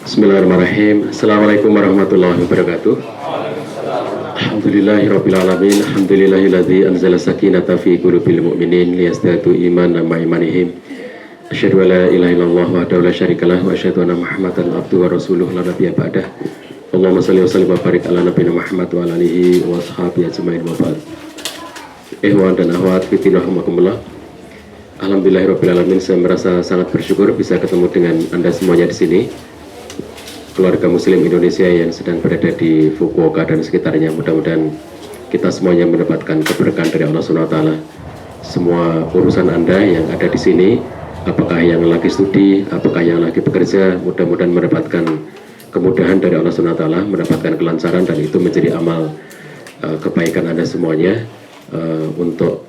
Bismillahirrahmanirrahim. Assalamualaikum warahmatullahi wabarakatuh. Alhamdulillahirrabbilalamin. Alhamdulillahilladzi anzala sakinata fi qulubil mu'minin liyazdadu imanan ma'a imanihim. Asyhadu an la ilaha illallah wahdahu la syarikalah wa asyhadu anna Muhammadan abduhu wa rasuluhu la nabiyya ba'dah. Allahumma shalli wa sallim wa barik ala nabiyina Muhammad wa ala alihi wa sahbihi ajmain wa ba'd. Ikhwan dan akhwat fillah rahimakumullah. Alhamdulillahirrabbilalamin, saya merasa sangat bersyukur bisa ketemu dengan Anda semuanya di sini. Keluarga Muslim Indonesia yang sedang berada di Fukuoka dan sekitarnya, mudah-mudahan kita semuanya mendapatkan keberkahan dari Allah SWT. Semua urusan Anda yang ada di sini, apakah yang lagi studi, apakah yang lagi bekerja, mudah-mudahan mendapatkan kemudahan dari Allah SWT, mendapatkan kelancaran, dan itu menjadi amal kebaikan Anda semuanya untuk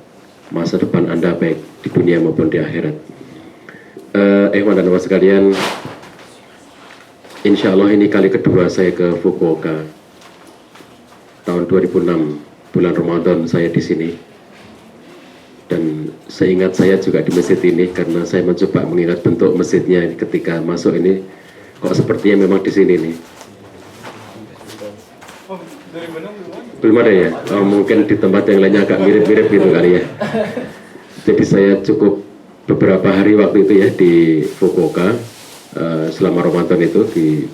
masa depan Anda baik di dunia maupun di akhirat. Ikhwan dan akhwat sekalian, insya Allah ini kali kedua saya ke Fukuoka. Tahun 2006 bulan Ramadan saya di sini, dan seingat saya juga di masjid ini karena saya mencoba mengingat bentuk masjidnya ketika masuk ini, kok sepertinya memang di sini nih. Belum ada ya? Oh, mungkin di tempat yang lainnya agak mirip-mirip gitu kali ya. Jadi saya cukup beberapa hari waktu itu ya di Fukuoka. Selama Ramadan itu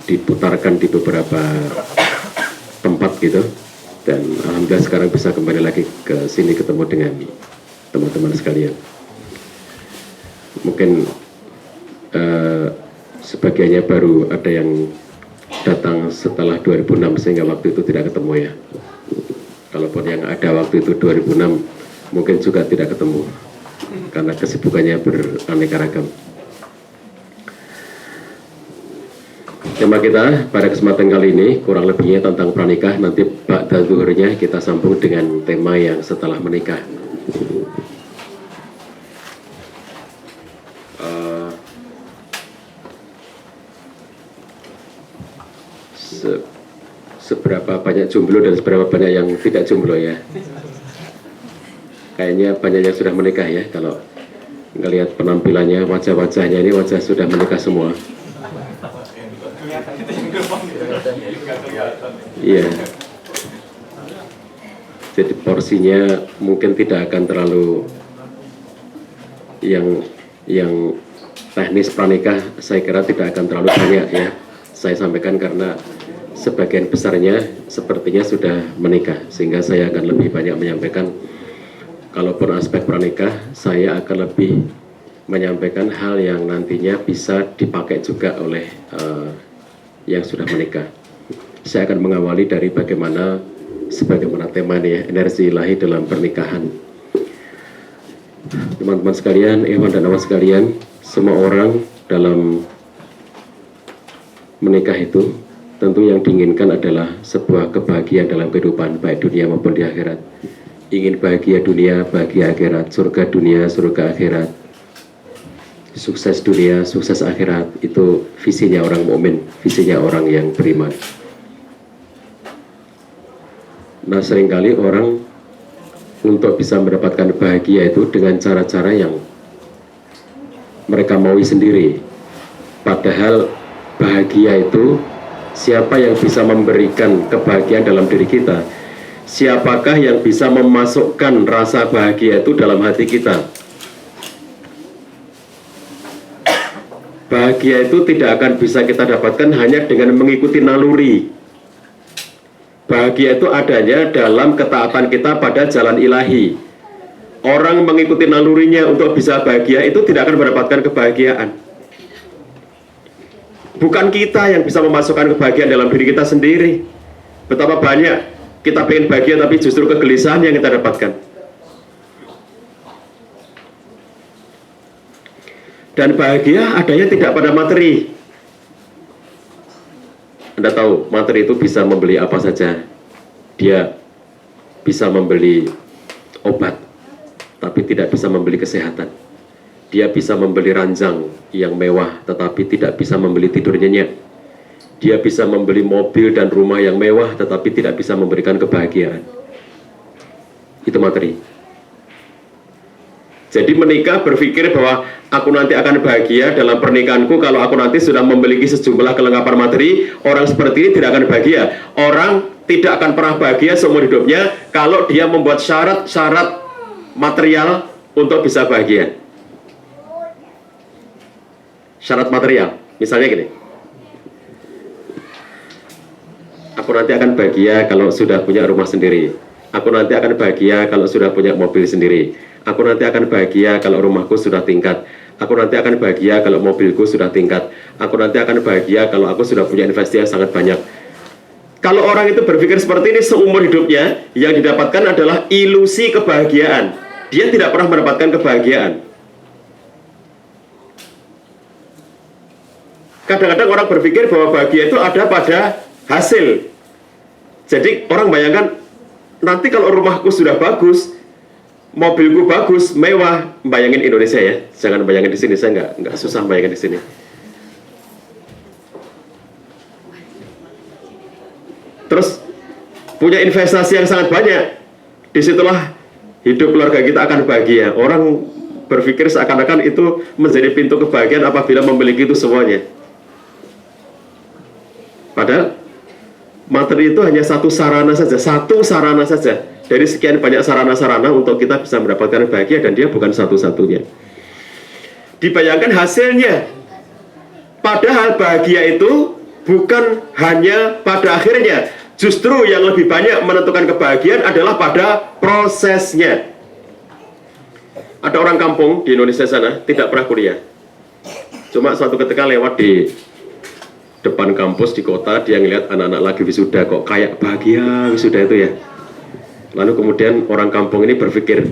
diputarkan di beberapa tempat gitu, dan alhamdulillah sekarang bisa kembali lagi ke sini ketemu dengan teman-teman sekalian. Mungkin sebagiannya baru ada yang datang setelah 2006 sehingga waktu itu tidak ketemu ya. Kalaupun yang ada waktu itu 2006 mungkin juga tidak ketemu karena kesibukannya beraneka ragam. Tema kita pada kesempatan kali ini kurang lebihnya tentang pranikah. Nanti ba'da zuhurnya kita sambung dengan tema yang setelah menikah. Seberapa banyak jomblo dan seberapa banyak yang tidak jomblo ya? Kayaknya banyak yang sudah menikah ya. Kalau ngelihat penampilannya, wajah-wajahnya ini wajah sudah menikah semua. Iya. Jadi porsinya mungkin tidak akan terlalu yang teknis pranikah, saya kira tidak akan terlalu banyak ya. Saya sampaikan karena sebagian besarnya sepertinya sudah menikah, sehingga saya akan lebih banyak menyampaikan. Kalaupun aspek pranikah, saya akan lebih menyampaikan hal yang nantinya bisa dipakai juga oleh yang sudah menikah. Saya akan mengawali dari bagaimana, sebagaimana tema ini ya, energi ilahi dalam pernikahan. Teman-teman sekalian, ikhwan dan akhwat sekalian, semua orang dalam menikah itu tentu yang diinginkan adalah sebuah kebahagiaan dalam kehidupan, baik dunia maupun di akhirat. Ingin bahagia dunia, bahagia akhirat, surga dunia, surga akhirat, sukses dunia, sukses akhirat. Itu visinya orang mukmin, visinya orang yang beriman. Nah, seringkali orang untuk bisa mendapatkan bahagia itu dengan cara-cara yang mereka maui sendiri. Padahal bahagia itu, siapa yang bisa memberikan kebahagiaan dalam diri kita? Siapakah yang bisa memasukkan rasa bahagia itu dalam hati kita? Bahagia itu tidak akan bisa kita dapatkan hanya dengan mengikuti naluri. Bahagia itu adanya dalam ketaatan kita pada jalan ilahi. Orang mengikuti nalurinya untuk bisa bahagia itu tidak akan mendapatkan kebahagiaan. Bukan kita yang bisa memasukkan kebahagiaan dalam diri kita sendiri. Betapa banyak kita pengen bahagia tapi justru kegelisahan yang kita dapatkan. Dan bahagia adanya tidak pada materi. Anda tahu, materi itu bisa membeli apa saja. Dia bisa membeli obat, tapi tidak bisa membeli kesehatan. Dia bisa membeli ranjang yang mewah, tetapi tidak bisa membeli tidur nyenyak. Dia bisa membeli mobil dan rumah yang mewah, tetapi tidak bisa memberikan kebahagiaan. Itu materi. Jadi menikah berpikir bahwa aku nanti akan bahagia dalam pernikahanku kalau aku nanti sudah memiliki sejumlah kelengkapan materi. Orang seperti ini tidak akan bahagia. Orang tidak akan pernah bahagia seumur hidupnya kalau dia membuat syarat-syarat material untuk bisa bahagia. Syarat material, misalnya gini, aku nanti akan bahagia kalau sudah punya rumah sendiri. Aku nanti akan bahagia kalau sudah punya mobil sendiri. Aku nanti akan bahagia kalau rumahku sudah tingkat. Aku nanti akan bahagia kalau mobilku sudah tingkat. Aku nanti akan bahagia kalau aku sudah punya investasi yang sangat banyak. Kalau orang itu berpikir seperti ini seumur hidupnya, yang didapatkan adalah ilusi kebahagiaan. Dia tidak pernah mendapatkan kebahagiaan. Kadang-kadang orang berpikir bahwa bahagia itu ada pada hasil. Jadi orang bayangkan, nanti kalau rumahku sudah bagus, mobilku bagus, mewah, bayangin Indonesia ya, jangan bayangin di sini, saya nggak susah bayangin di sini. Terus punya investasi yang sangat banyak, disitulah hidup keluarga kita akan bahagia. Orang berpikir seakan-akan itu menjadi pintu kebahagiaan apabila memiliki itu semuanya. Padahal materi itu hanya satu sarana saja dari sekian banyak sarana-sarana untuk kita bisa mendapatkan bahagia, dan dia bukan satu-satunya. Dibayangkan hasilnya. Padahal bahagia itu bukan hanya pada akhirnya. Justru yang lebih banyak menentukan kebahagiaan adalah pada prosesnya. Ada orang kampung di Indonesia sana tidak pernah kuliah. Cuma suatu ketika lewat di depan kampus di kota, dia ngeliat anak-anak lagi wisuda, kok kayak bahagia wisuda itu ya. Lalu kemudian orang kampung ini berpikir,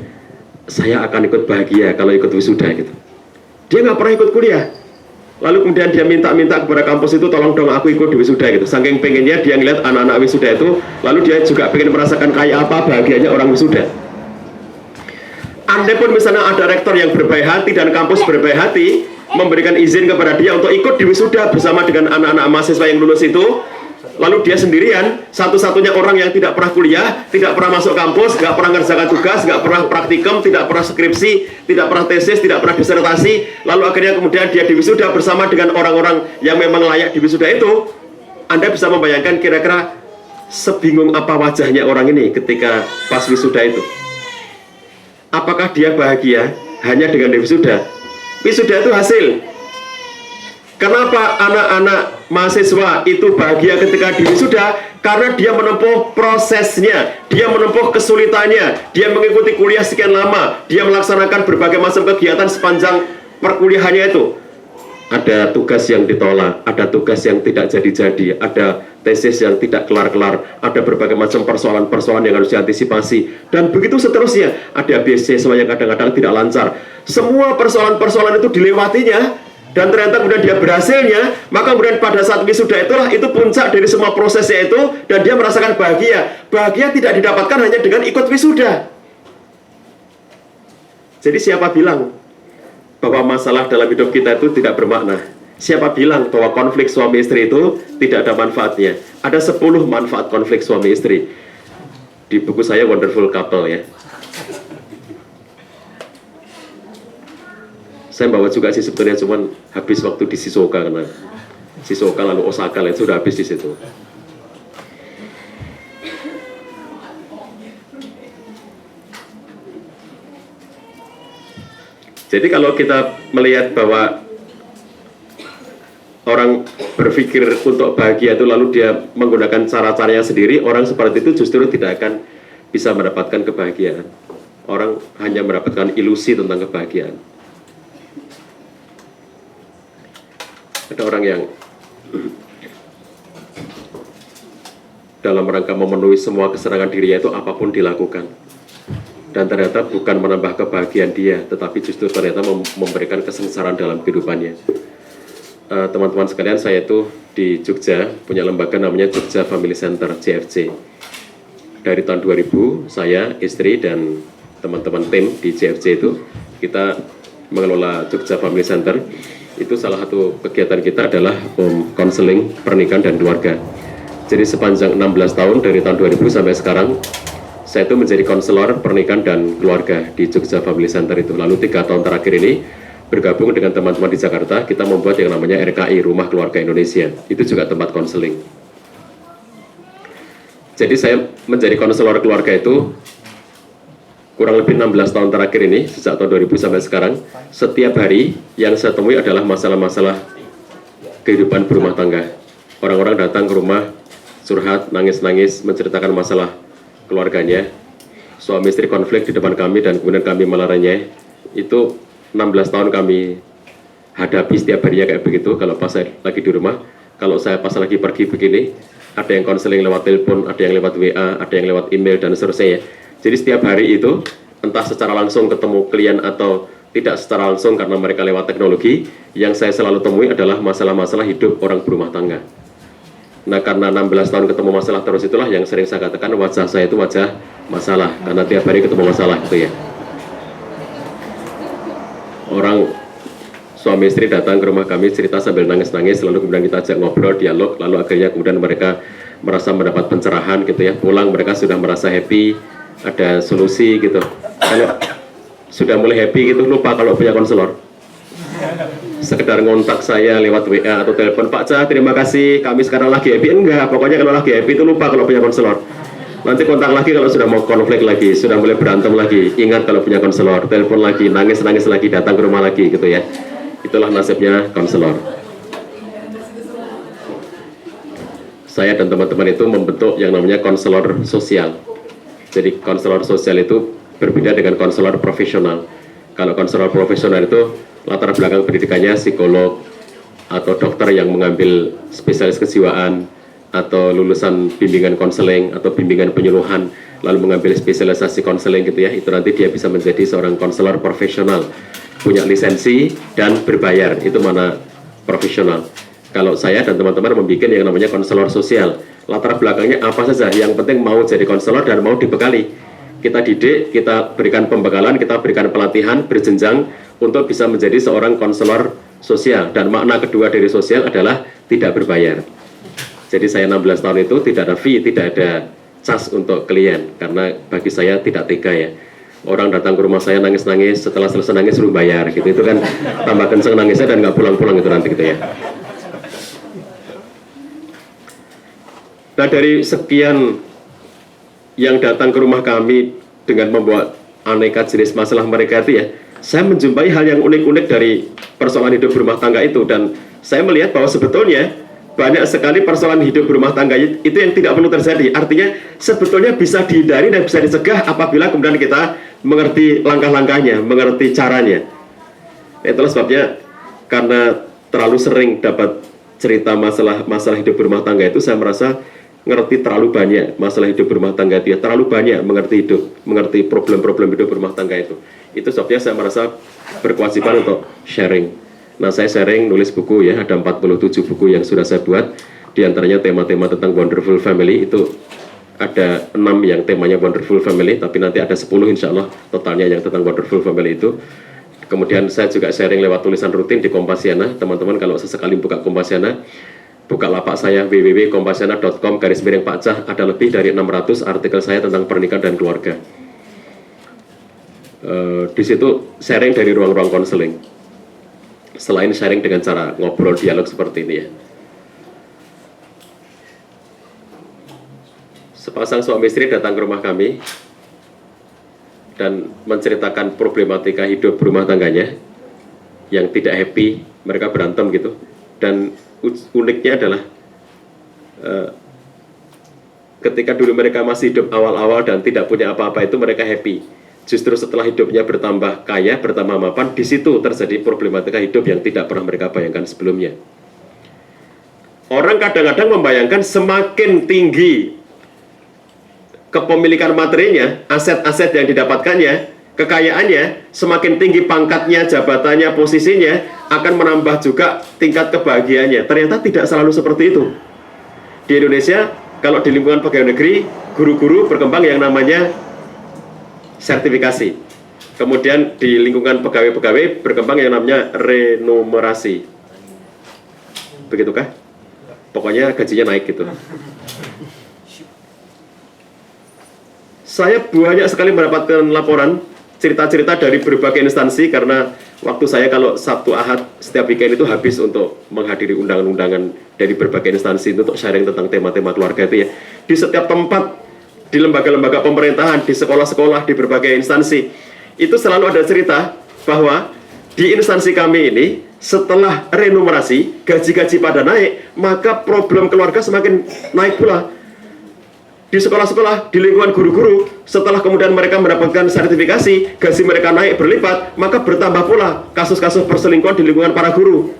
saya akan ikut bahagia kalau ikut wisuda gitu. Dia nggak pernah ikut kuliah. Lalu kemudian dia minta kepada kampus itu, tolong dong aku ikut di wisuda gitu. Saking pengennya dia ngeliat anak-anak wisuda itu, lalu dia juga pengen merasakan kayak apa bahagianya orang wisuda. Andai pun misalnya ada rektor yang berbaik hati dan kampus berbaik hati, memberikan izin kepada dia untuk ikut di wisuda bersama dengan anak-anak mahasiswa yang lulus itu, lalu dia sendirian, satu-satunya orang yang tidak pernah kuliah, tidak pernah masuk kampus, nggak pernah ngerjakan tugas, nggak pernah praktikum, tidak pernah skripsi, tidak pernah tesis, tidak pernah disertasi, lalu akhirnya kemudian dia di wisuda bersama dengan orang-orang yang memang layak di wisuda itu. Anda bisa membayangkan kira-kira sebingung apa wajahnya orang ini ketika pas wisuda itu. Apakah dia bahagia hanya dengan di wisuda? Wisuda itu hasil. Kenapa anak-anak mahasiswa itu bahagia ketika di wisuda? Karena dia menempuh prosesnya, dia menempuh kesulitannya, dia mengikuti kuliah sekian lama, dia melaksanakan berbagai macam kegiatan sepanjang perkuliahannya itu. Ada tugas yang ditolak, ada tugas yang tidak jadi-jadi, ada tesis yang tidak kelar-kelar, ada berbagai macam persoalan-persoalan yang harus diantisipasi, dan begitu seterusnya. Ada beasiswa yang kadang-kadang tidak lancar. Semua persoalan-persoalan itu dilewatinya, dan ternyata kemudian dia berhasilnya. Maka kemudian pada saat wisuda itulah itu puncak dari semua prosesnya itu, dan dia merasakan bahagia. Bahagia tidak didapatkan hanya dengan ikut wisuda. Jadi siapa bilang bahwa masalah dalam hidup kita itu tidak bermakna? Siapa bilang bahwa konflik suami istri itu tidak ada manfaatnya? Ada 10 manfaat konflik suami istri. Di buku saya Wonderful Couple ya. Saya bawa juga sih sebetulnya, cuman habis waktu di Shizuoka, karena Shizuoka lalu Osaka itu sudah habis di situ. Jadi kalau kita melihat bahwa orang berpikir untuk bahagia itu lalu dia menggunakan cara-caranya sendiri, orang seperti itu justru tidak akan bisa mendapatkan kebahagiaan. Orang hanya mendapatkan ilusi tentang kebahagiaan. Ada orang yang dalam rangka memenuhi semua kesenangan dirinya itu apapun dilakukan, dan ternyata bukan menambah kebahagiaan dia, tetapi justru ternyata memberikan kesengsaraan dalam kehidupannya. Teman-teman sekalian, saya itu di Jogja punya lembaga namanya Jogja Family Center JFC. Dari tahun 2000 saya, istri dan teman-teman tim di JFC itu kita mengelola Jogja Family Center. Itu salah satu kegiatan kita adalah konseling pernikahan dan keluarga. Jadi sepanjang 16 tahun dari tahun 2000 sampai sekarang, Saya itu menjadi konselor pernikahan dan keluarga di Jogja Family Center itu. Lalu 3 tahun terakhir ini bergabung dengan teman-teman di Jakarta, kita membuat yang namanya RKI, Rumah Keluarga Indonesia. Itu juga tempat konseling. Jadi saya menjadi konselor keluarga itu kurang lebih 16 tahun terakhir ini, sejak tahun 2000 sampai sekarang. Setiap hari yang saya temui adalah masalah-masalah kehidupan berumah tangga. Orang-orang datang ke rumah, curhat, nangis-nangis, menceritakan masalah keluarganya. Suami istri konflik di depan kami dan kemudian kami melarangnya. Itu 16 tahun kami hadapi setiap harinya kayak begitu. Kalau pas saya lagi di rumah, kalau saya pas lagi pergi begini, ada yang konseling lewat telepon, ada yang lewat WA, ada yang lewat email dan seterusnya. Jadi setiap hari itu, entah secara langsung ketemu klien atau tidak secara langsung karena mereka lewat teknologi, yang saya selalu temui adalah masalah-masalah hidup orang berumah tangga. Nah, karena 16 tahun ketemu masalah terus, itulah yang sering saya katakan wajah saya itu wajah masalah, karena tiap hari ketemu masalah gitu ya. Orang suami istri datang ke rumah kami, cerita sambil nangis-nangis, lalu kemudian kita ajak ngobrol, dialog, lalu akhirnya kemudian mereka merasa mendapat pencerahan gitu ya. Pulang mereka sudah merasa happy, ada solusi gitu. Kalau sudah mulai happy gitu, lupa kalau punya konselor. Sekedar ngontak saya lewat WA atau telepon, Pak Cah, terima kasih, kami sekarang lagi happy. Enggak, pokoknya kalau lagi happy itu lupa kalau punya konselor. Nanti kontak lagi kalau sudah mau konflik lagi, sudah mulai berantem lagi, ingat kalau punya konselor, telepon lagi, nangis-nangis lagi, datang ke rumah lagi gitu ya. Itulah nasibnya konselor. Saya dan teman-teman itu membentuk yang namanya konselor sosial. Jadi konselor sosial itu berbeda dengan konselor profesional. Kalau konselor profesional itu latar belakang pendidikannya psikolog atau dokter yang mengambil spesialis kejiwaan atau lulusan bimbingan konseling atau bimbingan penyuluhan lalu mengambil spesialisasi konseling gitu ya. Itu nanti dia bisa menjadi seorang konselor profesional, punya lisensi dan berbayar. Itu mana profesional. Kalau saya dan teman-teman membuat yang namanya konselor sosial, latar belakangnya apa saja, yang penting mau jadi konselor dan mau dibekali. Kita didik, kita berikan pembekalan, kita berikan pelatihan berjenjang untuk bisa menjadi seorang konselor sosial. Dan makna kedua dari sosial adalah tidak berbayar. Jadi saya 16 tahun itu tidak ada fee, tidak ada cas untuk klien, karena bagi saya tidak tega ya. Orang datang ke rumah saya nangis-nangis, setelah selesai nangis suruh bayar gitu. Itu kan tambah kenceng nangisnya dan nggak pulang-pulang itu nanti gitu ya. Nah, dari sekian yang datang ke rumah kami dengan membawa aneka jenis masalah mereka itu ya, saya menjumpai hal yang unik-unik dari persoalan hidup berumah tangga itu, dan saya melihat bahwa sebetulnya banyak sekali persoalan hidup berumah tangga itu yang tidak perlu terjadi. Artinya sebetulnya bisa dihindari dan bisa dicegah apabila kemudian kita mengerti langkah-langkahnya, mengerti caranya. Itulah sebabnya karena terlalu sering dapat cerita masalah hidup berumah tangga itu, saya merasa ngerti terlalu banyak masalah hidup berumah tangga itu ya, terlalu banyak mengerti problem-problem hidup berumah tangga itu. Itu sebabnya saya merasa berkewajiban untuk sharing. Nah, saya sharing nulis buku ya, ada 47 buku yang sudah saya buat, diantaranya tema-tema tentang Wonderful Family. Itu ada 6 yang temanya Wonderful Family, tapi nanti ada 10 insya Allah totalnya yang tentang Wonderful Family itu. Kemudian saya juga sharing lewat tulisan rutin di Kompasiana. Teman-teman kalau sesekali buka Kompasiana, buka lapak saya www.kompasiana.com/Pak Cah, ada lebih dari 600 artikel saya tentang pernikahan dan keluarga. Di situ sharing dari ruang-ruang konseling. Selain sharing dengan cara ngobrol dialog seperti ini ya. Sepasang suami istri datang ke rumah kami dan menceritakan problematika hidup berumah tangganya yang tidak happy, mereka berantem gitu. Dan uniknya adalah ketika dulu mereka masih hidup awal-awal dan tidak punya apa-apa itu mereka happy. Justru setelah hidupnya bertambah kaya, bertambah mapan, di situ terjadi problematika hidup yang tidak pernah mereka bayangkan sebelumnya. Orang kadang-kadang membayangkan semakin tinggi kepemilikan materinya, aset-aset yang didapatkannya, kekayaannya, semakin tinggi pangkatnya, jabatannya, posisinya, akan menambah juga tingkat kebahagiaannya. Ternyata tidak selalu seperti itu. Di Indonesia, kalau di lingkungan pegawai negeri, guru-guru berkembang yang namanya sertifikasi. Kemudian di lingkungan pegawai-pegawai berkembang yang namanya renumerasi. Begitukah? Pokoknya gajinya naik gitu. Saya banyak sekali mendapatkan laporan, cerita-cerita dari berbagai instansi, karena waktu saya kalau Sabtu Ahad setiap weekend itu habis untuk menghadiri undangan-undangan dari berbagai instansi untuk sharing tentang tema-tema keluarga itu ya. Di setiap tempat, di lembaga-lembaga pemerintahan, di sekolah-sekolah, di berbagai instansi, itu selalu ada cerita bahwa di instansi kami ini setelah renumerasi, gaji-gaji pada naik, maka problem keluarga semakin naik pula. Di sekolah-sekolah, di lingkungan guru-guru, setelah kemudian mereka mendapatkan sertifikasi, gaji mereka naik berlipat, maka bertambah pula kasus-kasus perselingkuhan di lingkungan para guru.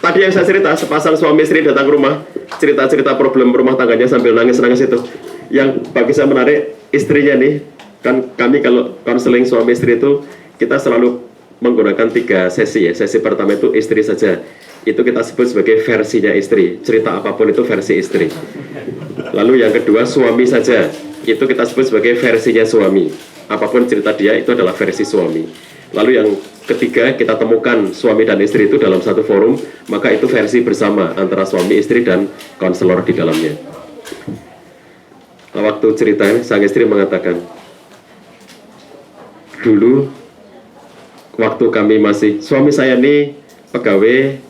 Tadi yang saya cerita, sepasang suami istri datang ke rumah, cerita-cerita problem rumah tangganya sambil nangis-nangis itu. Yang bagi saya menarik, istrinya nih, kan kami kalau konseling suami istri itu, kita selalu menggunakan 3 sesi ya. Sesi pertama itu istri saja, itu kita sebut sebagai versinya istri, cerita apapun itu versi istri. Lalu yang kedua suami saja, itu kita sebut sebagai versinya suami, apapun cerita dia itu adalah versi suami. Lalu yang ketiga kita temukan suami dan istri itu dalam satu forum, maka itu versi bersama antara suami istri dan konselor di dalamnya. Waktu cerita sang istri mengatakan, dulu waktu kami masih, suami saya ini pegawai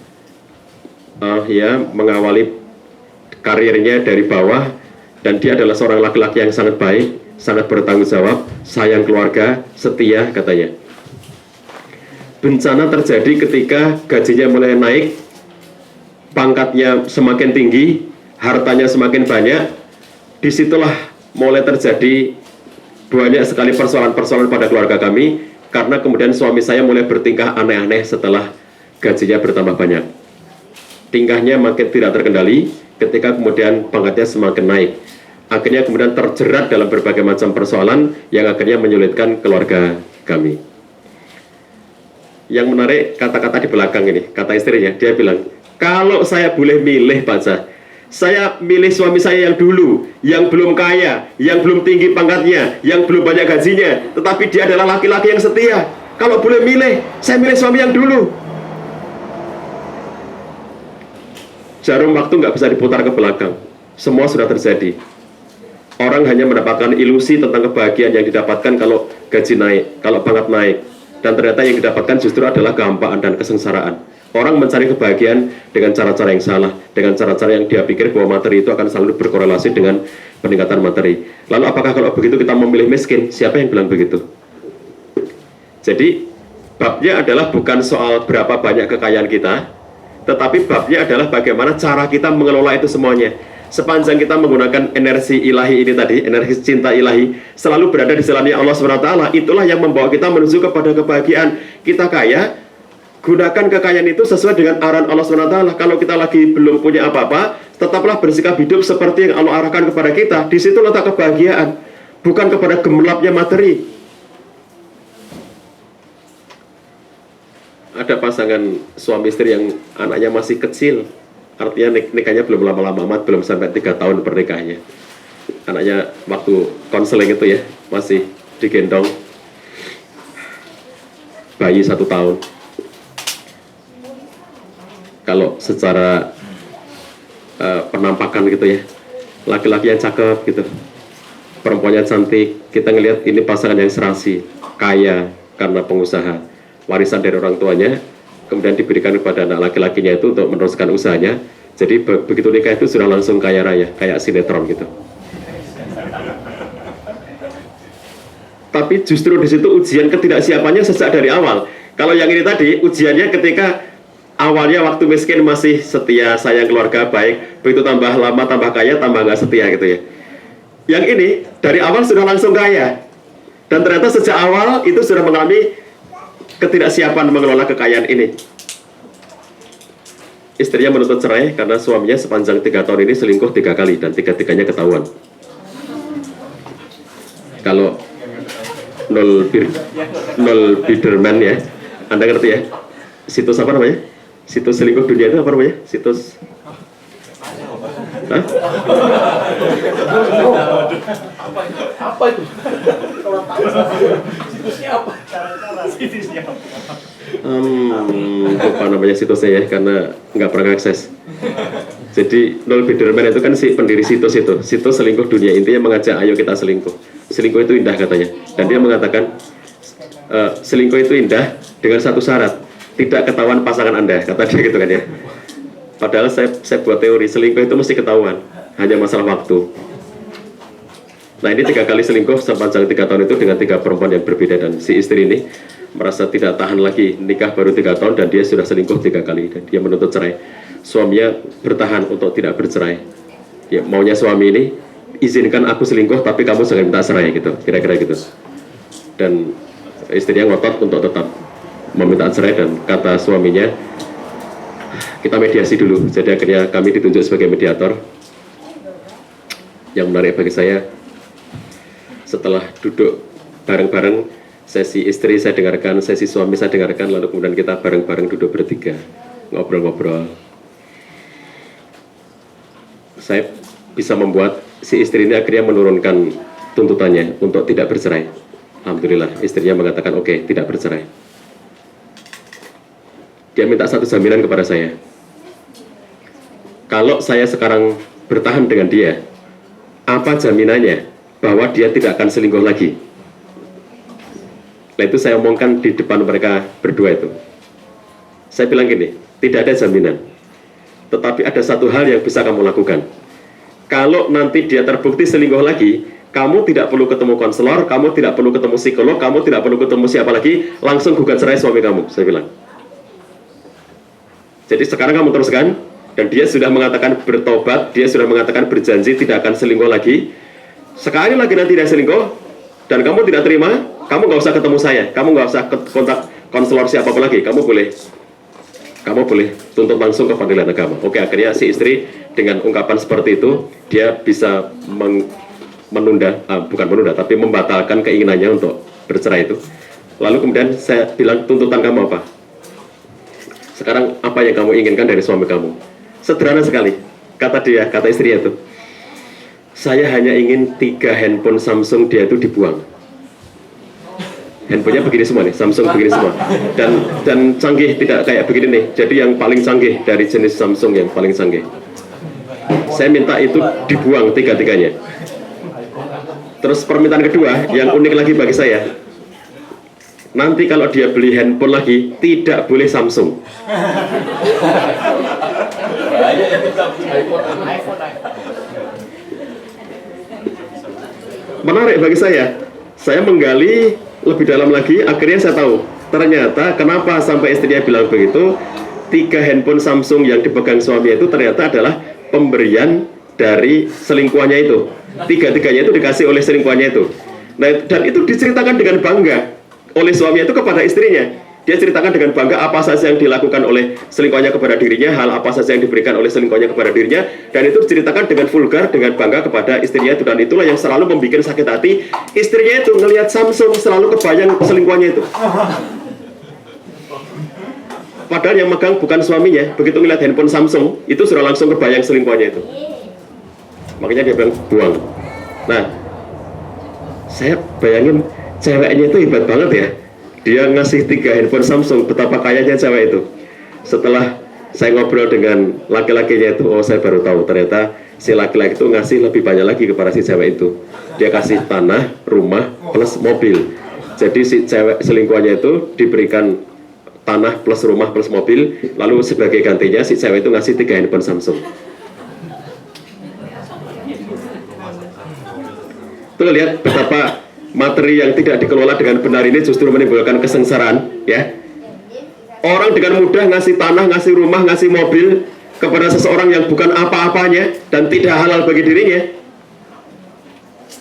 ya, mengawali karirnya dari bawah, dan dia adalah seorang laki-laki yang sangat baik, sangat bertanggung jawab, sayang keluarga, setia katanya. Bencana terjadi ketika gajinya mulai naik, pangkatnya semakin tinggi, hartanya semakin banyak. Disitulah mulai terjadi banyak sekali persoalan-persoalan pada keluarga kami, karena kemudian suami saya mulai bertingkah aneh-aneh setelah gajinya bertambah banyak. Tingkahnya makin tidak terkendali ketika kemudian pangkatnya semakin naik. Akhirnya kemudian terjerat dalam berbagai macam persoalan yang akhirnya menyulitkan keluarga kami. Yang menarik kata-kata di belakang ini, kata istrinya, dia bilang, kalau saya boleh milih Pak Jah, saya milih suami saya yang dulu, yang belum kaya, yang belum tinggi pangkatnya, yang belum banyak gajinya, tetapi dia adalah laki-laki yang setia. Kalau boleh milih, saya milih suami yang dulu. Jarum waktu nggak bisa diputar ke belakang, semua sudah terjadi. Orang hanya mendapatkan ilusi tentang kebahagiaan yang didapatkan kalau gaji naik, kalau pangkat naik, dan ternyata yang didapatkan justru adalah kehampaan dan kesengsaraan. Orang mencari kebahagiaan dengan cara-cara yang salah, dengan cara-cara yang dia pikir bahwa materi itu akan selalu berkorelasi dengan peningkatan materi. Lalu apakah kalau begitu kita memilih miskin? Siapa yang bilang begitu? Jadi babnya adalah bukan soal berapa banyak kekayaan kita, tetapi babnya adalah bagaimana cara kita mengelola itu semuanya. Sepanjang kita menggunakan energi ilahi ini tadi, energi cinta ilahi, selalu berada di jalannya Allah SWT, itulah yang membawa kita menuju kepada kebahagiaan. Kita kaya, gunakan kekayaan itu sesuai dengan arahan Allah SWT. Kalau kita lagi belum punya apa-apa, tetaplah bersikap hidup seperti yang Allah arahkan kepada kita. Di situ letak kebahagiaan, bukan kepada gemerlapnya materi. Ada pasangan suami istri yang anaknya masih kecil, artinya nikahnya belum lama-lama amat, belum sampai 3 tahun pernikahannya. Anaknya waktu konseling itu ya, masih digendong, bayi 1 tahun. Kalau secara penampakan gitu ya, laki-laki yang cakep gitu, perempuannya cantik, kita ngelihat ini pasangan yang serasi, kaya karena pengusaha, warisan dari orang tuanya, kemudian diberikan kepada anak laki-lakinya itu untuk meneruskan usahanya. Jadi begitu nikah itu sudah langsung kaya raya, kayak sinetron gitu. Tapi justru di situ ujian ketidaksiapannya sejak dari awal. Kalau yang ini tadi ujiannya ketika awalnya waktu miskin masih setia, sayang keluarga, baik. Begitu tambah lama, tambah kaya, tambah nggak setia gitu ya. Yang ini dari awal sudah langsung kaya, dan ternyata sejak awal itu sudah mengalami ketidaksiapan mengelola kekayaan ini. Istrinya menuntut cerai karena suaminya sepanjang 3 tahun ini selingkuh 3 kali dan 3-3-nya ketahuan. Kalau nol Biderman ya, Anda ngerti ya? Situs apa namanya? Situs selingkuh dunia itu apa namanya? Situs hah? Apa itu? Situsnya apa? Situsnya apa? Lupa namanya situsnya ya, karena nggak pernah akses. Jadi Noel Biderman itu kan si pendiri situs itu. Situs selingkuh dunia, intinya mengajak ayo kita selingkuh. Selingkuh itu indah katanya. Dan dia mengatakan selingkuh itu indah dengan satu syarat, tidak ketahuan pasangan Anda, kata dia gitu kan ya. Padahal saya buat teori, selingkuh itu mesti ketahuan, hanya masalah waktu. Nah ini 3 kali selingkuh sepanjang 3 tahun itu dengan 3 perempuan yang berbeda. Dan si istri ini merasa tidak tahan lagi, nikah baru 3 tahun dan dia sudah selingkuh 3 kali. Dan dia menuntut cerai. Suaminya bertahan untuk tidak bercerai. Ya, maunya suami ini, izinkan aku selingkuh tapi kamu jangan minta cerai gitu, kira-kira gitu. Dan istrinya ngotot untuk tetap meminta cerai dan kata suaminya, kita mediasi dulu. Jadi akhirnya kami ditunjuk sebagai mediator. Yang menarik bagi saya, setelah duduk bareng-bareng, sesi istri saya dengarkan, sesi suami saya dengarkan, lalu kemudian kita bareng-bareng duduk bertiga, ngobrol-ngobrol. Saya bisa membuat si istri ini akhirnya menurunkan tuntutannya untuk tidak bercerai. Alhamdulillah, istrinya mengatakan oke, tidak bercerai. Dia minta satu jaminan kepada saya. Kalau saya sekarang bertahan dengan dia, apa jaminannya bahwa dia tidak akan selingkuh lagi? Nah itu saya omongkan di depan mereka berdua itu. Saya bilang gini, tidak ada jaminan. Tetapi ada satu hal yang bisa kamu lakukan. Kalau nanti dia terbukti selingkuh lagi, kamu tidak perlu ketemu konselor, kamu tidak perlu ketemu psikolog, kamu tidak perlu ketemu siapa lagi, langsung gugat cerai suami kamu, saya bilang. Jadi sekarang kamu teruskan, dan dia sudah mengatakan bertobat, dia sudah mengatakan berjanji tidak akan selingkuh lagi. Sekali lagi nanti dia selingkuh, dan kamu tidak terima, kamu nggak usah ketemu saya, kamu nggak usah kontak konselor siapapun lagi, kamu boleh tuntut langsung ke pengadilan agama. Oke, akhirnya si istri dengan ungkapan seperti itu, dia bisa tapi membatalkan keinginannya untuk bercerai itu. Lalu kemudian saya bilang, tuntutan kamu apa? Sekarang apa yang kamu inginkan dari suami kamu? Sederhana sekali, kata istrinya itu, saya hanya ingin 3 handphone Samsung dia itu dibuang. Handphonenya begini semua nih, Samsung begini semua, dan canggih, tidak kayak begini nih. Jadi yang paling canggih dari jenis Samsung yang paling canggih. Saya minta itu dibuang 3-tiganya. Terus permintaan kedua yang unik lagi bagi saya, nanti kalau dia beli handphone lagi tidak boleh Samsung. Menarik bagi saya menggali lebih dalam lagi, akhirnya saya tahu ternyata kenapa sampai istrinya bilang begitu. 3 handphone Samsung yang dipegang suami itu ternyata adalah pemberian dari selingkuhannya itu. 3-tiganya itu dikasih oleh selingkuhannya itu. Nah, dan itu diceritakan dengan bangga oleh suaminya itu kepada istrinya. Dia ceritakan dengan bangga apa saja yang dilakukan oleh selingkuhannya kepada dirinya, hal apa saja yang diberikan oleh selingkuhannya kepada dirinya, dan itu diceritakan dengan vulgar, dengan bangga kepada istrinya itu. Dan itulah yang selalu membuat sakit hati istrinya itu, ngelihat Samsung selalu kebayang selingkuhannya itu. Padahal yang megang bukan suaminya, begitu ngelihat handphone Samsung, itu sudah langsung kebayang selingkuhannya itu. Makanya dia bilang buang. Nah, saya bayangin ceweknya itu hebat banget ya. Dia ngasih 3 handphone Samsung, betapa kayanya cewek itu. Setelah saya ngobrol dengan laki-lakinya itu, oh saya baru tahu ternyata si laki-laki itu ngasih lebih banyak lagi kepada si cewek itu. Dia kasih tanah, rumah, plus mobil. Jadi si cewek selingkuhannya itu diberikan tanah plus rumah plus mobil, lalu sebagai gantinya si cewek itu ngasih 3 handphone Samsung. Tuh lihat betapa materi yang tidak dikelola dengan benar ini justru menimbulkan kesengsaraan, ya. Orang dengan mudah ngasih tanah, ngasih rumah, ngasih mobil kepada seseorang yang bukan apa-apanya dan tidak halal bagi dirinya.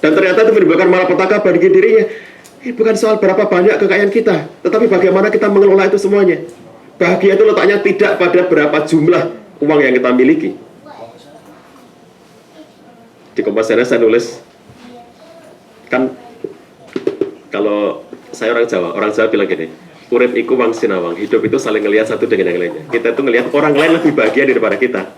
Dan ternyata itu menimbulkan malapetaka bagi dirinya. Bukan soal berapa banyak kekayaan kita, tetapi bagaimana kita mengelola itu semuanya. Bahagia itu letaknya tidak pada berapa jumlah uang yang kita miliki. Di Kompas saya nulis, kan kalau saya orang Jawa bilang gini, urip iku wang sinawang, hidup itu saling ngelihat satu dengan yang lainnya. Kita itu ngelihat orang lain lebih bahagia daripada kita.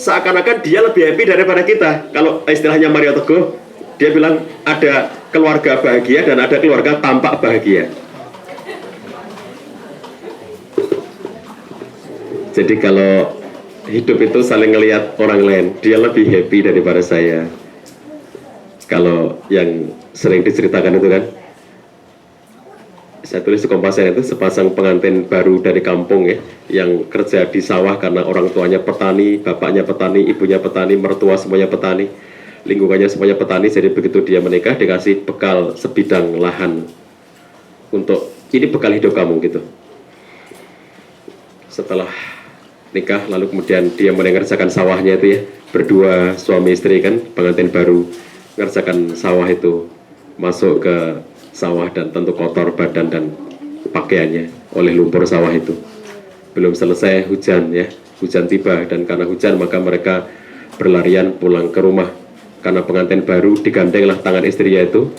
Seakan-akan dia lebih happy daripada kita. Kalau istilahnya Mario Teguh, dia bilang ada keluarga bahagia dan ada keluarga tampak bahagia. Jadi kalau hidup itu saling ngelihat orang lain. Dia lebih happy daripada saya. Kalau yang sering diceritakan itu kan, saya tulis di Kompasen itu sepasang pengantin baru dari kampung ya, yang kerja di sawah karena orang tuanya petani, bapaknya petani, ibunya petani, mertua semuanya petani, lingkungannya semuanya petani. Jadi begitu dia menikah dikasih bekal sebidang lahan untuk ini bekal hidup kamu gitu. Setelah nikah lalu kemudian dia mulai mengerjakan sawahnya itu ya, berdua suami istri kan, pengantin baru mengerjakan sawah itu, masuk ke sawah dan tentu kotor badan dan pakaiannya oleh lumpur sawah itu. Belum selesai hujan ya, hujan tiba, dan karena hujan maka mereka berlarian pulang ke rumah. Karena pengantin baru digandenglah tangan istrinya itu,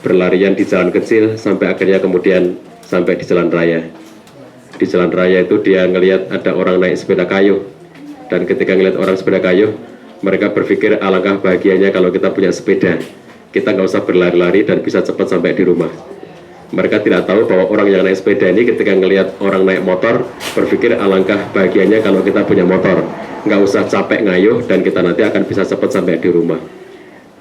berlarian di jalan kecil sampai akhirnya kemudian sampai di jalan raya. Di jalan raya itu dia ngelihat ada orang naik sepeda kayu, dan ketika ngelihat orang sepeda kayu, mereka berpikir alangkah bahagianya kalau kita punya sepeda, kita nggak usah berlari-lari dan bisa cepat sampai di rumah. Mereka tidak tahu bahwa orang yang naik sepeda ini ketika ngelihat orang naik motor berpikir alangkah bahagianya kalau kita punya motor, nggak usah capek ngayuh dan kita nanti akan bisa cepat sampai di rumah.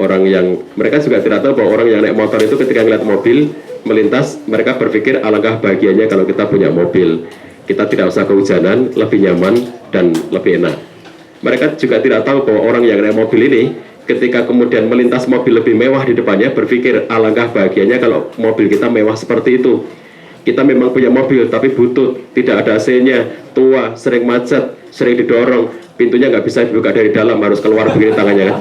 Mereka juga tidak tahu bahwa orang yang naik motor itu ketika ngelihat mobil melintas, mereka berpikir alangkah bahagianya kalau kita punya mobil, kita tidak usah kehujanan, lebih nyaman dan lebih enak. Mereka juga tidak tahu bahwa orang yang naik mobil ini ketika kemudian melintas mobil lebih mewah di depannya berpikir alangkah bahagianya kalau mobil kita mewah seperti itu. Kita memang punya mobil tapi butut, tidak ada AC-nya, tua, sering macet, sering didorong, pintunya nggak bisa dibuka dari dalam, harus keluar begini tangannya kan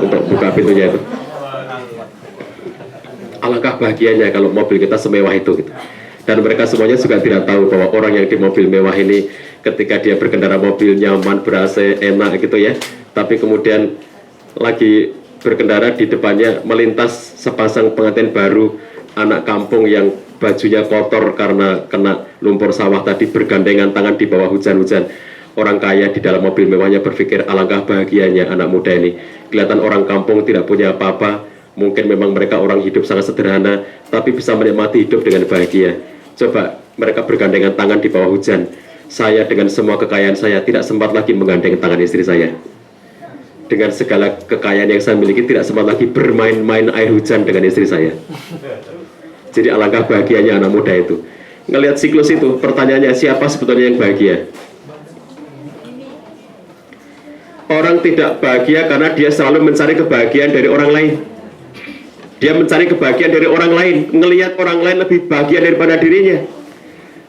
untuk buka pintunya itu. Alangkah bahagianya kalau mobil kita semewah itu gitu. Dan mereka semuanya juga tidak tahu bahwa orang yang di mobil mewah ini ketika dia berkendara mobil nyaman, ber-AC, enak gitu ya, tapi kemudian lagi berkendara di depannya melintas sepasang pengantin baru anak kampung yang bajunya kotor karena kena lumpur sawah tadi, bergandengan tangan di bawah hujan-hujan. Orang kaya di dalam mobil mewahnya berpikir alangkah bahagianya anak muda ini. Kelihatan orang kampung tidak punya apa-apa, mungkin memang mereka orang hidup sangat sederhana, tapi bisa menikmati hidup dengan bahagia. Coba mereka bergandengan tangan di bawah hujan. Saya dengan semua kekayaan saya tidak sempat lagi menggandeng tangan istri saya. Dengan segala kekayaan yang saya miliki tidak sempat lagi bermain-main air hujan dengan istri saya. Jadi alangkah bahagianya anak muda itu. Ngelihat siklus itu, pertanyaannya siapa sebetulnya yang bahagia? Orang tidak bahagia karena dia selalu mencari kebahagiaan dari orang lain. Dia mencari kebahagiaan dari orang lain, ngelihat orang lain lebih bahagia daripada dirinya.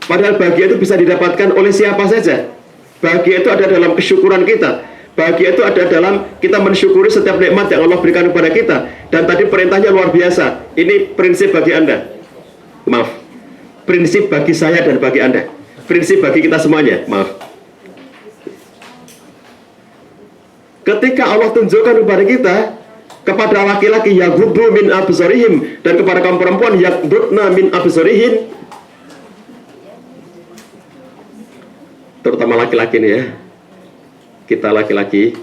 Padahal bahagia itu bisa didapatkan oleh siapa saja. Bahagia itu ada dalam kesyukuran kita. Bahagia itu ada dalam kita mensyukuri setiap nikmat yang Allah berikan kepada kita. Dan tadi perintahnya luar biasa. Ini prinsip bagi Anda. Maaf, prinsip bagi saya dan bagi Anda. Prinsip bagi kita semuanya. Maaf. Ketika Allah tunjukkan kepada kita, kepada laki-laki yaghuddu min absarihim, dan kepada kaum perempuan yaghdudna min absarihin, terutama laki-laki ini ya, kita laki-laki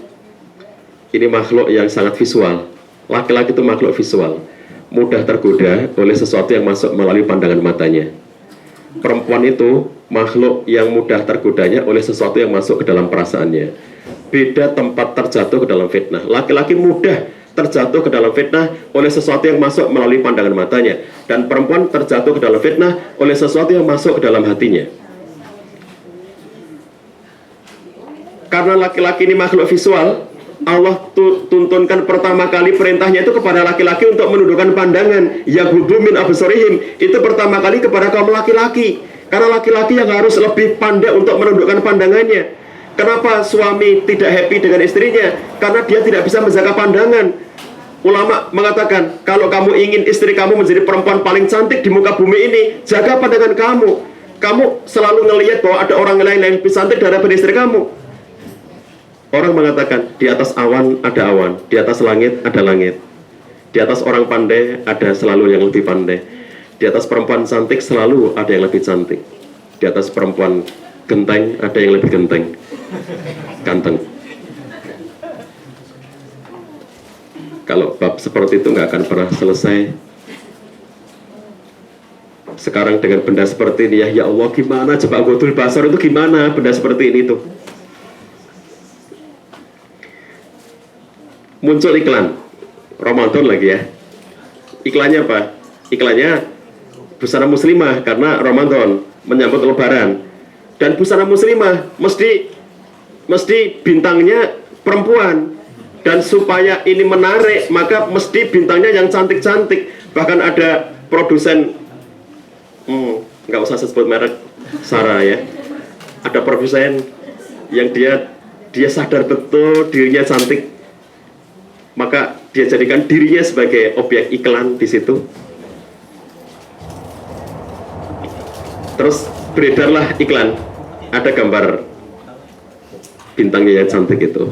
ini makhluk yang sangat visual. Laki-laki itu makhluk visual, mudah tergoda oleh sesuatu yang masuk melalui pandangan matanya. Perempuan itu makhluk yang mudah tergodanya oleh sesuatu yang masuk ke dalam perasaannya. Beda tempat terjatuh ke dalam fitnah. Laki-laki mudah terjatuh ke dalam fitnah oleh sesuatu yang masuk melalui pandangan matanya, dan perempuan terjatuh ke dalam fitnah oleh sesuatu yang masuk ke dalam hatinya. Karena laki-laki ini makhluk visual, Allah tuntunkan pertama kali perintahnya itu kepada laki-laki untuk menundukkan pandangan. Yaghuddu min absarihim, itu pertama kali kepada kaum laki-laki. Karena laki-laki yang harus lebih pandai untuk menundukkan pandangannya. Kenapa suami tidak happy dengan istrinya? Karena dia tidak bisa menjaga pandangan. Ulama mengatakan, kalau kamu ingin istri kamu menjadi perempuan paling cantik di muka bumi ini, jaga pandangan kamu. Kamu selalu ngelihat bahwa ada orang lain yang lebih cantik daripada istri kamu. Orang mengatakan, di atas awan ada awan, di atas langit ada langit. Di atas orang pandai ada selalu yang lebih pandai. Di atas perempuan cantik selalu ada yang lebih cantik. Di atas perempuan genteng ada yang lebih genteng, ganteng. Kalau bab seperti itu nggak akan pernah selesai. Sekarang dengan benda seperti ini ya Allah, gimana coba Ghadul Basar itu gimana benda seperti ini tuh? muncul iklan Ramadan lagi ya. Iklannya apa? Iklannya busana muslimah karena Ramadan menyambut lebaran. Dan busana muslimah mesti bintangnya perempuan. Dan supaya ini menarik, maka mesti bintangnya yang cantik-cantik. Bahkan ada produsen, nggak usah sebut merek, Sarah ya. Ada produsen yang dia sadar betul dirinya cantik, maka dia jadikan dirinya sebagai objek iklan di situ. Terus beredarlah iklan, ada gambar bintangnya yang cantik itu.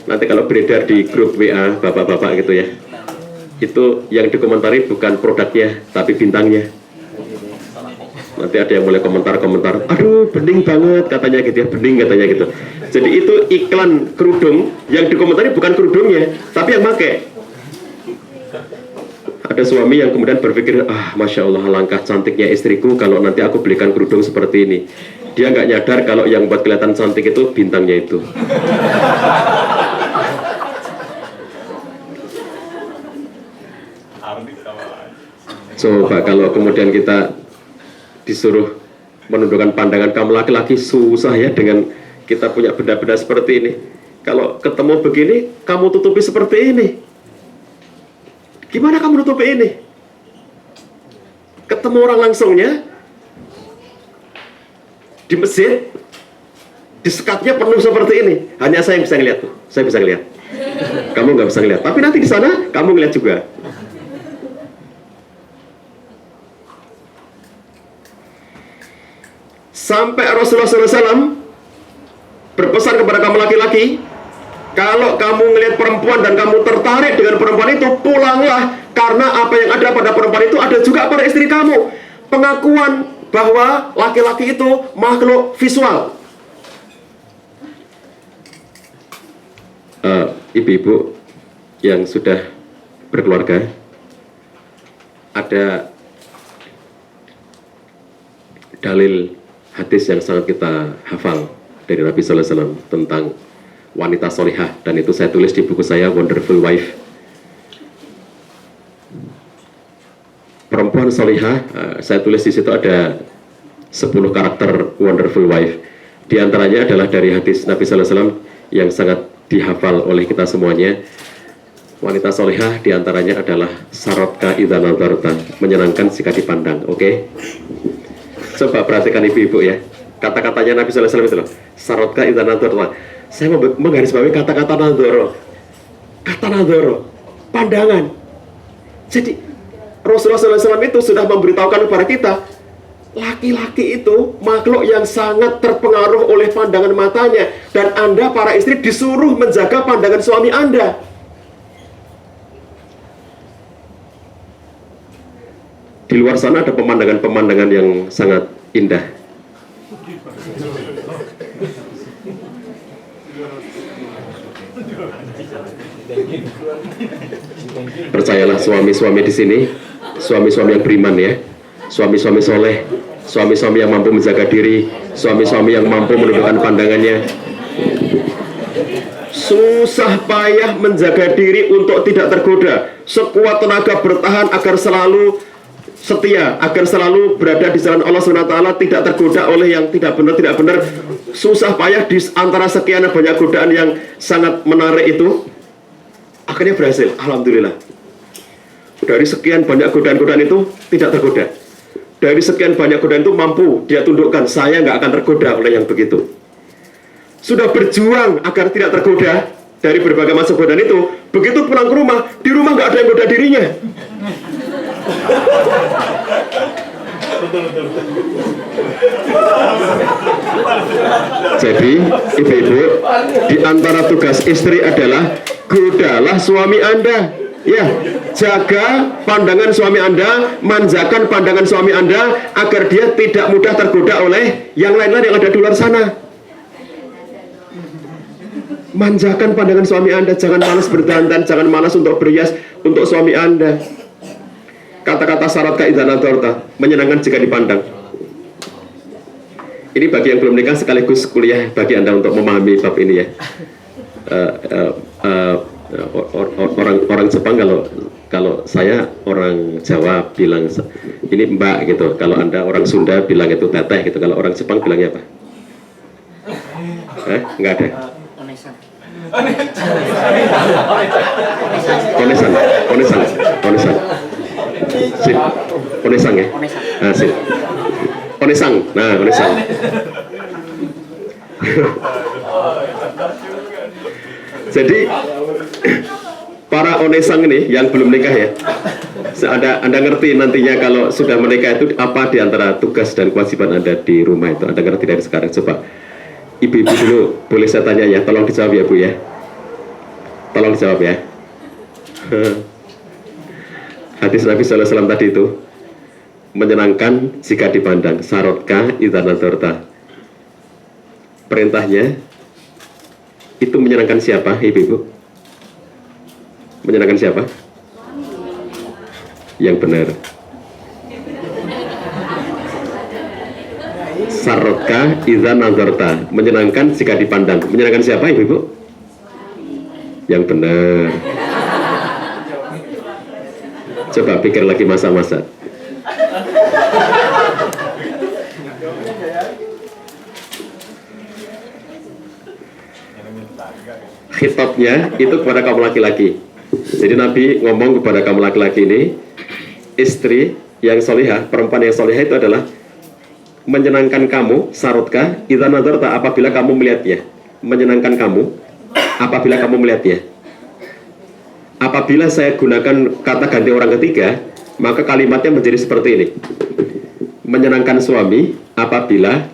Nanti kalau beredar di grup WA bapak-bapak gitu ya, itu yang dikomentari bukan produknya tapi bintangnya. Nanti ada yang mulai komentar, aduh bening banget katanya gitu ya, bening katanya gitu. Jadi itu iklan kerudung, yang dikomentari bukan kerudungnya tapi yang pakai. Ada suami yang kemudian berpikir, Masya Allah alangkah cantiknya istriku kalau nanti aku belikan kerudung seperti ini. Dia nggak nyadar kalau yang buat kelihatan cantik itu bintangnya itu. Coba kalau kemudian kita disuruh menundukkan pandangan, kamu laki-laki susah ya dengan kita punya benda-benda seperti ini. Kalau ketemu begini, kamu tutupi seperti ini. Gimana kamu nutupi ini? Ketemu orang langsungnya di masjid, di sekatnya penuh seperti ini. Hanya saya yang bisa ngeliat tuh, saya bisa ngeliat. Kamu nggak bisa ngeliat. Tapi nanti di sana kamu ngeliat juga. Sampai Rasulullah SAW berpesan kepada kamu laki-laki, kalau kamu ngelihat perempuan dan kamu tertarik dengan perempuan itu, pulanglah, karena apa yang ada pada perempuan itu ada juga pada istri kamu. Pengakuan bahwa laki-laki itu makhluk visual. Ibu-ibu yang sudah berkeluarga, ada dalil hadis yang sangat kita hafal dari Nabi Sallallahu Alaihi Wasallam tentang wanita solihah, dan itu saya tulis di buku saya Wonderful Wife. Perempuan solihah, saya tulis di situ ada 10 karakter Wonderful Wife. Di antaranya adalah dari hadis Nabi Sallallahu Alaihi Wasallam yang sangat dihafal oleh kita semuanya. Wanita solihah di antaranya adalah saratka idza nadarta, menyenangkan jika dipandang. Oke? Coba perhatikan ibu-ibu ya, kata-katanya Nabi Sallallahu Alaihi Wasallam, saratka idza nadarta. Saya menggarisbawahi kata-kata nadoro. Kata nadoro, pandangan. Jadi Rasulullah SAW itu sudah memberitahukan kepada kita, laki-laki itu makhluk yang sangat terpengaruh oleh pandangan matanya. Dan Anda para istri disuruh menjaga pandangan suami Anda. Di luar sana ada pemandangan-pemandangan yang sangat indah. Percayalah suami-suami di sini, suami-suami yang beriman ya, suami-suami soleh, suami-suami yang mampu menjaga diri, suami-suami yang mampu menundukkan pandangannya. Susah payah menjaga diri untuk tidak tergoda, sekuat tenaga bertahan agar selalu setia, agar selalu berada di jalan Allah SWT, tidak tergoda oleh yang tidak benar. Susah payah di antara sekian banyak godaan yang sangat menarik itu, akhirnya berhasil, alhamdulillah. Dari sekian banyak godaan-godaan itu tidak tergoda. Dari sekian banyak godaan itu mampu dia tundukkan, saya nggak akan tergoda oleh yang begitu. Sudah berjuang agar tidak tergoda dari berbagai macam godaan itu, begitu pulang ke rumah, di rumah nggak ada yang goda dirinya. Jadi ibu-ibu, di antara tugas istri adalah godalah suami Anda. Ya, jaga pandangan suami Anda, manjakan pandangan suami Anda agar dia tidak mudah tergoda oleh yang lain-lain yang ada di luar sana. Manjakan pandangan suami Anda, jangan malas berdandan, jangan malas untuk berhias untuk suami Anda. Kata-kata syarat kaidah nadorta, menyenangkan jika dipandang. Ini bagi yang belum nikah sekaligus kuliah bagi Anda untuk memahami bab ini ya. orang Jepang, kalau saya orang Jawa bilang ini Mbak gitu. Kalau Anda orang Sunda bilang itu teteh gitu. Kalau orang Jepang bilangnya apa? Nggak ada. Konesan. Sip. Konesang ya. Sip. Konesang. Nah, konesang. Jadi para onesang ini yang belum nikah ya, Anda ngerti nantinya kalau sudah menikah itu apa di antara tugas dan kewajiban Anda di rumah itu. Anda ngerti dari sekarang. Coba ibu-ibu dulu, boleh saya tanya ya, tolong dijawab ya Bu ya. Tolong dijawab ya. Hadis Nabi SAW tadi itu menyenangkan jika dipandang, sarotka itanadorta. Perintahnya itu menyenangkan siapa, ibu-ibu? Menyenangkan siapa? Yang benar. Sarotka itanadorta, menyenangkan jika dipandang. Menyenangkan siapa, ibu-ibu? Yang benar. Coba pikir lagi masa-masa. Khitabnya itu kepada kaum laki-laki. Jadi Nabi ngomong kepada kaum laki-laki ini, istri yang solihah, perempuan yang solihah itu adalah menyenangkan kamu, sarutka idza nadarta, apabila kamu melihatnya. Menyenangkan kamu apabila kamu melihatnya. Apabila saya gunakan kata ganti orang ketiga, maka kalimatnya menjadi seperti ini. Menyenangkan suami apabila